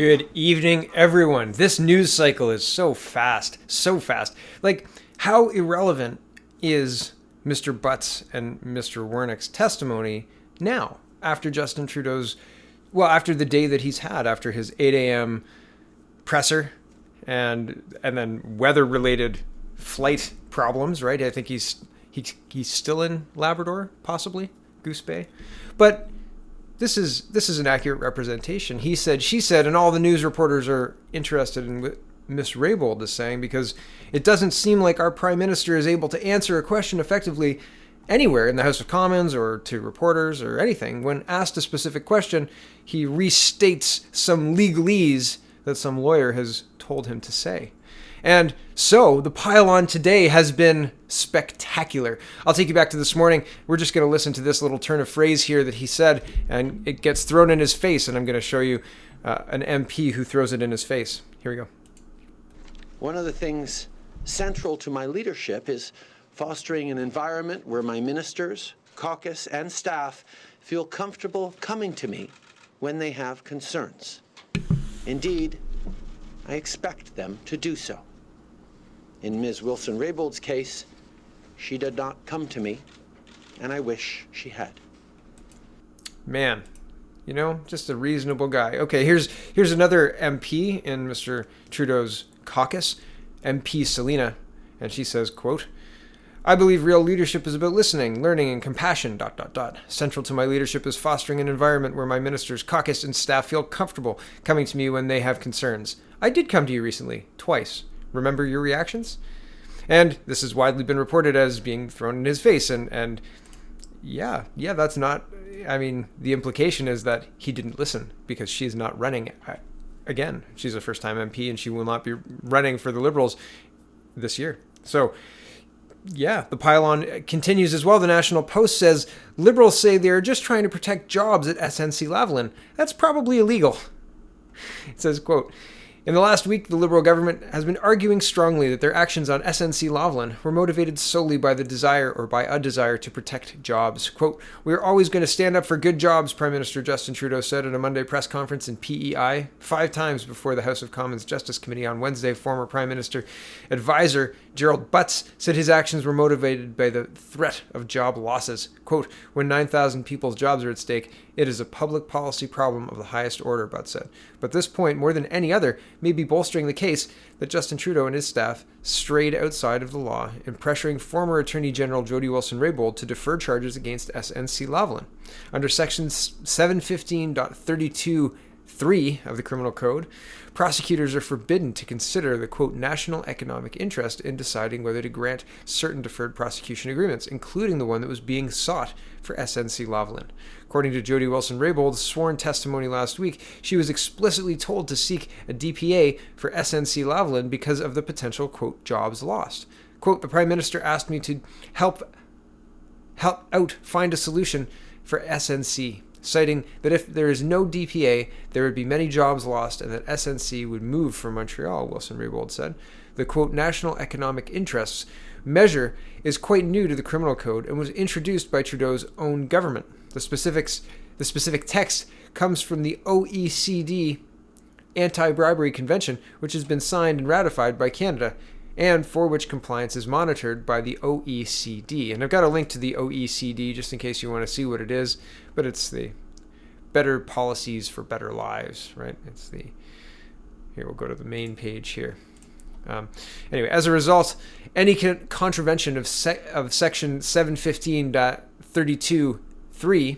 Good evening, everyone. This news cycle is so fast, so fast. Like, how irrelevant is Mr. Butts and Mr. Wernick's testimony now, after Justin Trudeau's, after the day that he's had, after his 8 a.m. presser and then weather-related flight problems, right? I think he's still in Labrador, possibly, Goose Bay. But this is an accurate representation. He said, she said, and all the news reporters are interested in what Miss Raybould is saying, because it doesn't seem like our Prime Minister is able to answer a question effectively anywhere in the House of Commons or to reporters or anything. When asked a specific question, he restates some legalese that some lawyer has told him to say. And so the pile-on today has been spectacular. I'll take you back to this morning. We're just going to listen to this little turn of phrase here that he said, and it gets thrown in his face, and I'm going to show you an MP who throws it in his face. Here we go. One of the things central to my leadership is fostering an environment where my ministers, caucus, and staff feel comfortable coming to me when they have concerns. Indeed, I expect them to do so. In Ms. Wilson-Raybould's case, she did not come to me, and I wish she had. Man, just a reasonable guy. Okay, here's another MP in Mr. Trudeau's caucus, MpCelina, and she says, quote, "I believe real leadership is about listening, learning, and compassion, ... Central to my leadership is fostering an environment where my ministers, caucus, and staff feel comfortable coming to me when they have concerns. I did come to you recently, twice. Remember your reactions?" And this has widely been reported as being thrown in his face. And yeah, that's not, the implication is that he didn't listen because she's not running again. She's a first-time MP and she will not be running for the Liberals this year. So yeah, the pile-on continues as well. The National Post says, Liberals say they're just trying to protect jobs at SNC-Lavalin. That's probably illegal. It says, quote, "In the last week, the Liberal government has been arguing strongly that their actions on SNC-Lavalin were motivated solely by the desire or by a desire to protect jobs. Quote, we are always going to stand up for good jobs, Prime Minister Justin Trudeau said at a Monday press conference in PEI. 5 times before the House of Commons Justice Committee on Wednesday, former Prime Minister advisor Gerald Butts said his actions were motivated by the threat of job losses. Quote, when 9,000 people's jobs are at stake, it is a public policy problem of the highest order, Butts said. But this point, more than any other, may be bolstering the case that Justin Trudeau and his staff strayed outside of the law in pressuring former Attorney General Jody Wilson-Raybould to defer charges against SNC-Lavalin. Under Section 715.32(3) of the Criminal Code, prosecutors are forbidden to consider the, quote, national economic interest in deciding whether to grant certain deferred prosecution agreements, including the one that was being sought for SNC-Lavalin. According to Jody Wilson-Raybould's sworn testimony last week, she was explicitly told to seek a DPA for SNC-Lavalin because of the potential, quote, jobs lost. Quote, the Prime Minister asked me to help out find a solution for SNC, citing that if there is no DPA, there would be many jobs lost and that SNC would move from Montreal, Wilson-Raybould said. The, quote, national economic interests measure is quite new to the Criminal Code and was introduced by Trudeau's own government. The specific text comes from the OECD Anti-Bribery Convention, which has been signed and ratified by Canada, and for which compliance is monitored by the OECD. And I've got a link to the OECD just in case you want to see what it is, but it's the Better Policies for Better Lives, right? Here, we'll go to the main page here. Anyway, as a result, any contravention of Section 715.32(3)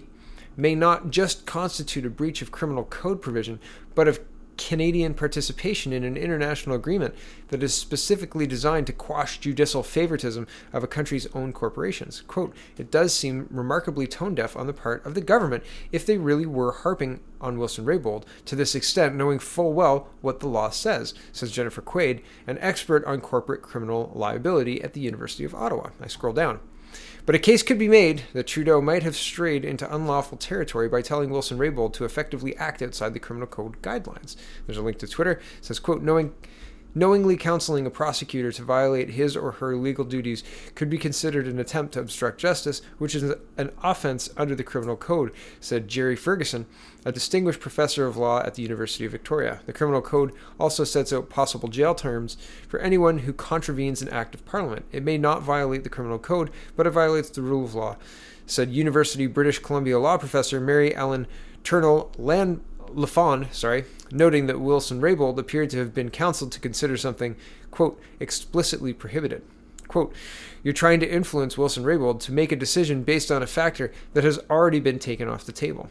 may not just constitute a breach of criminal code provision, but of Canadian participation in an international agreement that is specifically designed to quash judicial favoritism of a country's own corporations. Quote, it does seem remarkably tone-deaf on the part of the government if they really were harping on Wilson-Raybould to this extent, knowing full well what the law says Jennifer Quaid, an expert on corporate criminal liability at the University of Ottawa. I scroll down. But a case could be made that Trudeau might have strayed into unlawful territory by telling Wilson-Raybould to effectively act outside the criminal code guidelines. There's a link to Twitter. It says, quote, knowing Knowingly counseling a prosecutor to violate his or her legal duties could be considered an attempt to obstruct justice, which is an offense under the Criminal Code, said Jerry Ferguson, a distinguished professor of law at the University of Victoria. The Criminal Code also sets out possible jail terms for anyone who contravenes an act of Parliament. It may not violate the Criminal Code, but it violates the rule of law, said University British Columbia law professor Mary Ellen Lafon, noting that Wilson-Raybould appeared to have been counseled to consider something, quote, explicitly prohibited. Quote, you're trying to influence Wilson-Raybould to make a decision based on a factor that has already been taken off the table.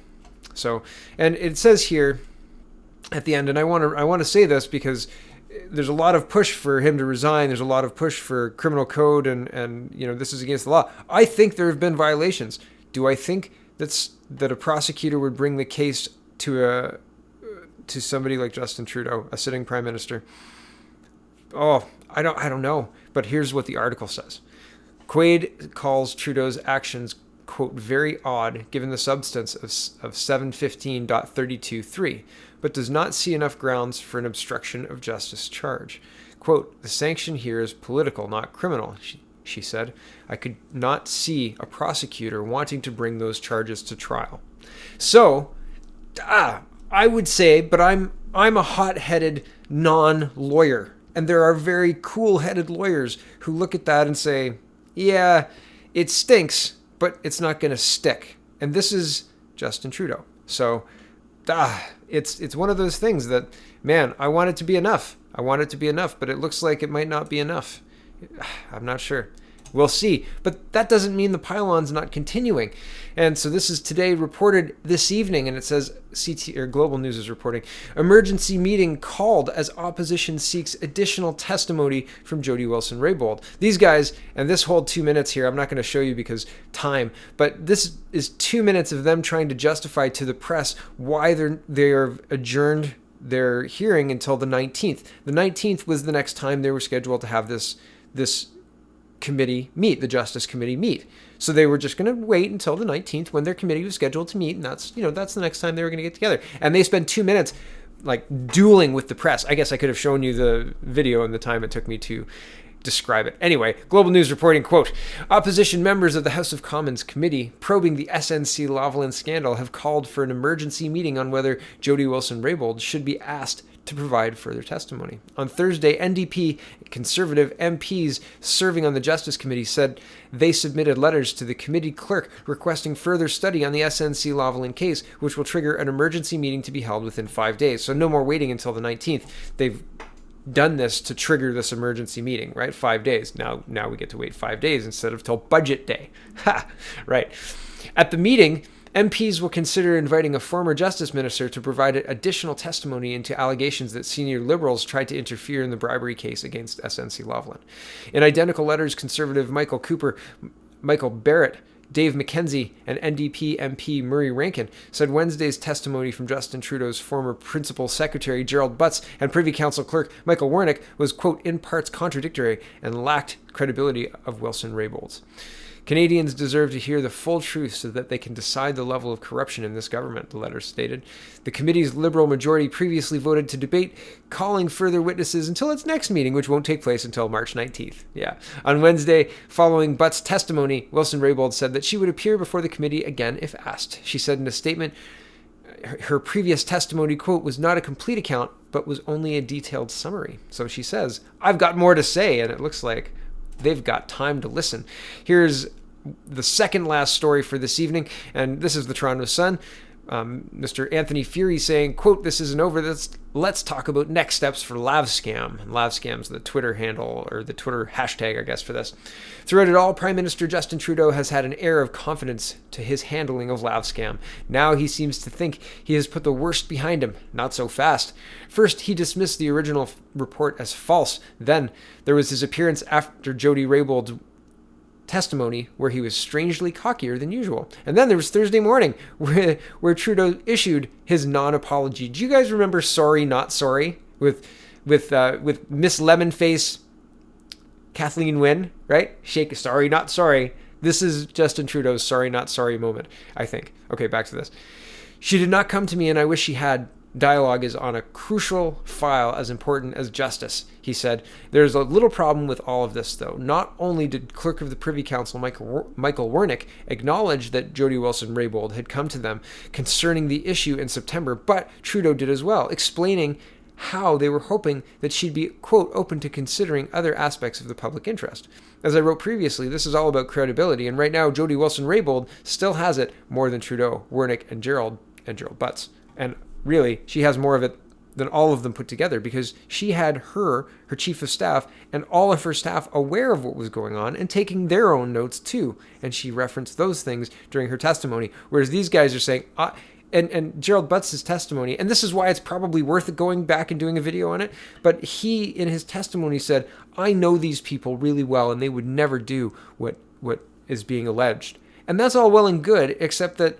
So, and it says here at the end, and I want to say this because there's a lot of push for him to resign. There's a lot of push for criminal code and this is against the law. I think there have been violations. Do I think that a prosecutor would bring the case to somebody like Justin Trudeau, a sitting prime minister? Oh, I don't know. But here's what the article says. Quaid calls Trudeau's actions, quote, very odd given the substance of 715.32.3, but does not see enough grounds for an obstruction of justice charge. Quote, the sanction here is political, not criminal, she said. I could not see a prosecutor wanting to bring those charges to trial. So, I would say, but I'm a hot-headed non-lawyer, and there are very cool-headed lawyers who look at that and say, yeah, it stinks, but it's not going to stick. And this is Justin Trudeau. So, it's one of those things that, man, I want it to be enough. I want it to be enough, but it looks like it might not be enough. I'm not sure. We'll see. But that doesn't mean the pylon's not continuing. And so this is today reported this evening, and it says CT or Global News is reporting emergency meeting called as opposition seeks additional testimony from Jody Wilson-Raybould. These guys, and this whole 2 minutes here, I'm not going to show you because time, but this is 2 minutes of them trying to justify to the press why they're adjourned their hearing until the 19th. The 19th was the next time they were scheduled to have this committee meet, the Justice Committee meet. So they were just going to wait until the 19th when their committee was scheduled to meet, and that's the next time they were going to get together. And they spent 2 minutes like dueling with the press. I guess I could have shown you the video and the time it took me to describe it. Anyway, Global News reporting, quote, opposition members of the House of Commons committee probing the SNC Lavalin scandal have called for an emergency meeting on whether Jody Wilson-Raybould should be asked to provide further testimony. On Thursday, NDP Conservative MPs serving on the Justice Committee said they submitted letters to the committee clerk requesting further study on the SNC Lavalin case, which will trigger an emergency meeting to be held within 5 days. So no more waiting until the 19th. They've done this to trigger this emergency meeting, right? 5 days. Now we get to wait 5 days instead of till budget day. Ha! Right. At the meeting, MPs will consider inviting a former justice minister to provide additional testimony into allegations that senior Liberals tried to interfere in the bribery case against SNC Lavalin. In identical letters, Conservative Michael Cooper, Michael Barrett, Dave McKenzie, and NDP MP Murray Rankin said Wednesday's testimony from Justin Trudeau's former principal secretary Gerald Butts and Privy Council clerk Michael Warnick was, quote, in parts contradictory and lacked credibility of Wilson-Raybould's. Canadians deserve to hear the full truth so that they can decide the level of corruption in this government, the letter stated. The committee's Liberal majority previously voted to debate calling further witnesses until its next meeting, which won't take place until March 19th. Yeah. On Wednesday, following Butt's testimony, Wilson-Raybould said that she would appear before the committee again if asked. She said in a statement, her previous testimony, quote, was not a complete account, but was only a detailed summary. So she says, I've got more to say, and it looks like they've got time to listen. Here's the second last story for this evening, and this is the Toronto Sun. Mr. Anthony Furey saying, quote, this isn't over. Let's talk about next steps for LavScam. And LavScam's the Twitter handle, or the Twitter hashtag, I guess, for this. Throughout it all, Prime Minister Justin Trudeau has had an air of confidence to his handling of LavScam. Now he seems to think he has put the worst behind him. Not so fast. First, he dismissed the original report as false. Then, there was his appearance after Jody Raybould's testimony where he was strangely cockier than usual. And then there was Thursday morning where Trudeau issued his non-apology. Do you guys remember Sorry Not Sorry with Miss Lemonface Kathleen Wynne, right? Shake Sorry Not Sorry. This is Justin Trudeau's Sorry Not Sorry moment, I think. Okay, back to this. She did not come to me and I wish she had, dialogue is on a crucial file as important as justice, he said. There's a little problem with all of this, though. Not only did Clerk of the Privy Council Michael Wernick acknowledge that Jody Wilson-Raybould had come to them concerning the issue in September, but Trudeau did as well, explaining how they were hoping that she'd be, quote, open to considering other aspects of the public interest. As I wrote previously, this is all about credibility, and right now Jody Wilson-Raybould still has it more than Trudeau, Wernick, and Gerald Butts. And really, she has more of it than all of them put together, because she had her chief of staff, and all of her staff aware of what was going on and taking their own notes too. And she referenced those things during her testimony. Whereas these guys are saying, and Gerald Butts' testimony, and this is why it's probably worth it going back and doing a video on it, but he, in his testimony, said, I know these people really well, and they would never do what is being alleged. And that's all well and good, except that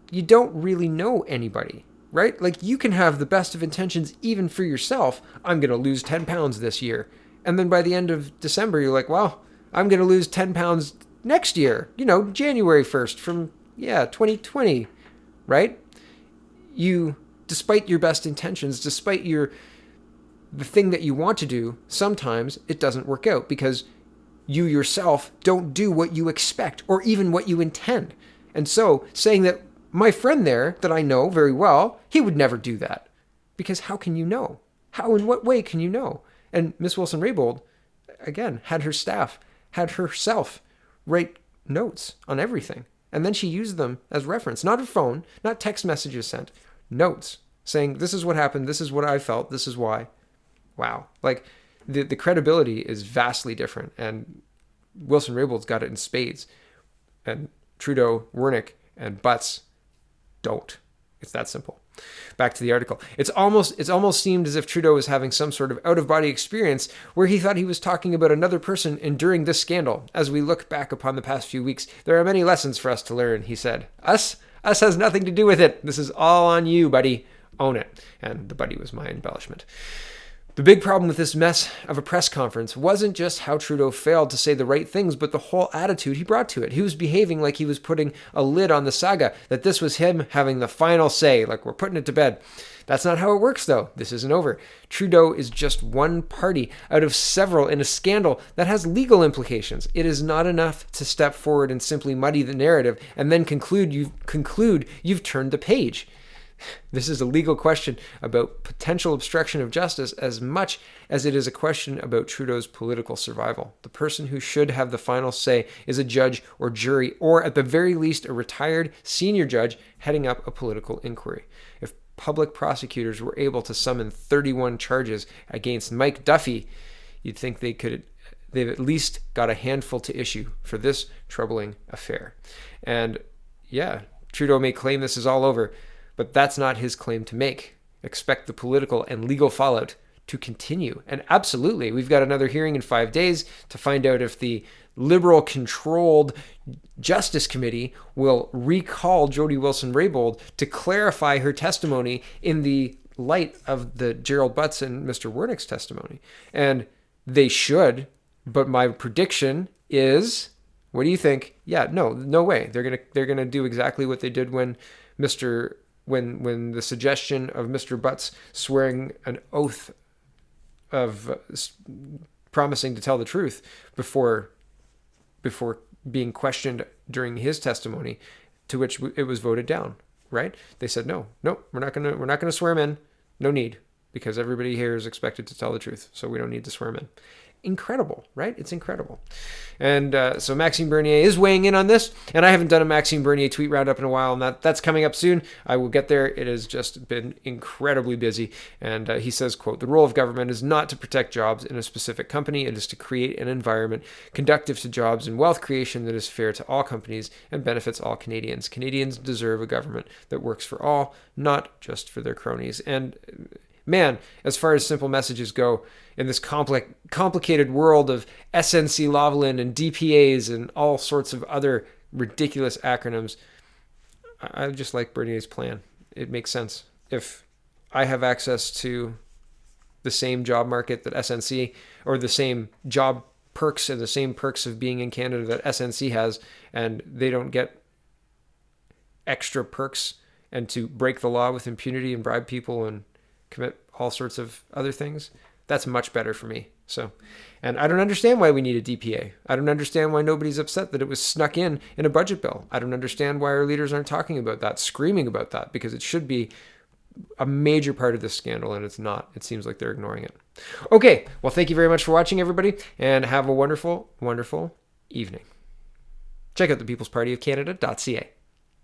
you don't really know anybody. Right? Like, you can have the best of intentions even for yourself. I'm going to lose 10 pounds this year. And then by the end of December, you're like, well, I'm going to lose 10 pounds next year. January 1st from, 2020. Right? You, despite your best intentions, despite the thing that you want to do, sometimes it doesn't work out because you yourself don't do what you expect or even what you intend. And so saying that my friend there that I know very well, he would never do that. Because how can you know? How, in what way can you know? And Miss Wilson-Raybould, again, had herself write notes on everything. And then she used them as reference. Not her phone, not text messages sent. Notes saying, this is what happened, this is what I felt, this is why. Wow. Like, the credibility is vastly different. And Wilson-Raybould's got it in spades. And Trudeau, Wernick, and Butts don't. It's that simple. Back to the article. It's almost seemed as if Trudeau was having some sort of out-of-body experience where he thought he was talking about another person enduring this scandal. As we look back upon the past few weeks, there are many lessons for us to learn, he said. Us has nothing to do with it. This is all on you, buddy. Own it. And the buddy was my embellishment. The big problem with this mess of a press conference wasn't just how Trudeau failed to say the right things, but the whole attitude he brought to it. He was behaving like he was putting a lid on the saga, that this was him having the final say, like we're putting it to bed. That's not how it works, though. This isn't over. Trudeau is just one party out of several in a scandal that has legal implications. It is not enough to step forward and simply muddy the narrative and then conclude you've turned the page. This is a legal question about potential obstruction of justice as much as it is a question about Trudeau's political survival. The person who should have the final say is a judge or jury, or at the very least a retired senior judge heading up a political inquiry. If public prosecutors were able to summon 31 charges against Mike Duffy, you'd think they've at least got a handful to issue for this troubling affair. And yeah, Trudeau may claim this is all over, but that's not his claim to make. Expect the political and legal fallout to continue. And absolutely, we've got another hearing in 5 days to find out if the Liberal-controlled Justice Committee will recall Jody Wilson-Raybould to clarify her testimony in the light of the Gerald Butts and Mr. Wernick's testimony. And they should, but my prediction is, what do you think? Yeah, no way. They're gonna do exactly what they did when the suggestion of Mr. Butts swearing an oath of promising to tell the truth before being questioned during his testimony, to which it was voted down, right? They said, no, we're not gonna swear him in. No need, because everybody here is expected to tell the truth, so we don't need to swear him in. Incredible, right? It's incredible. And so Maxime Bernier is weighing in on this, and I haven't done a Maxime Bernier tweet roundup in a while, and that's coming up soon. I will get there. It has just been incredibly busy. And he says, quote, "The role of government is not to protect jobs in a specific company. It is to create an environment conducive to jobs and wealth creation that is fair to all companies and benefits all Canadians. Canadians deserve a government that works for all, not just for their cronies." And man, as far as simple messages go, in this complicated world of SNC Lavalin and DPAs and all sorts of other ridiculous acronyms, I just like Bernier's plan. It makes sense. If I have access to the same job market that SNC, or the same job perks and the same perks of being in Canada that SNC has, and they don't get extra perks and to break the law with impunity and bribe people and commit all sorts of other things, that's much better for me. So, and I don't understand why we need a DPA. I don't understand why nobody's upset that it was snuck in a budget bill. I don't understand why our leaders aren't talking about that, screaming about that, because it should be a major part of this scandal, and it's not. It seems like they're ignoring it. Okay, well, thank you very much for watching, everybody, and have a wonderful, wonderful evening. Check out thepeoplespartyofcanada.ca.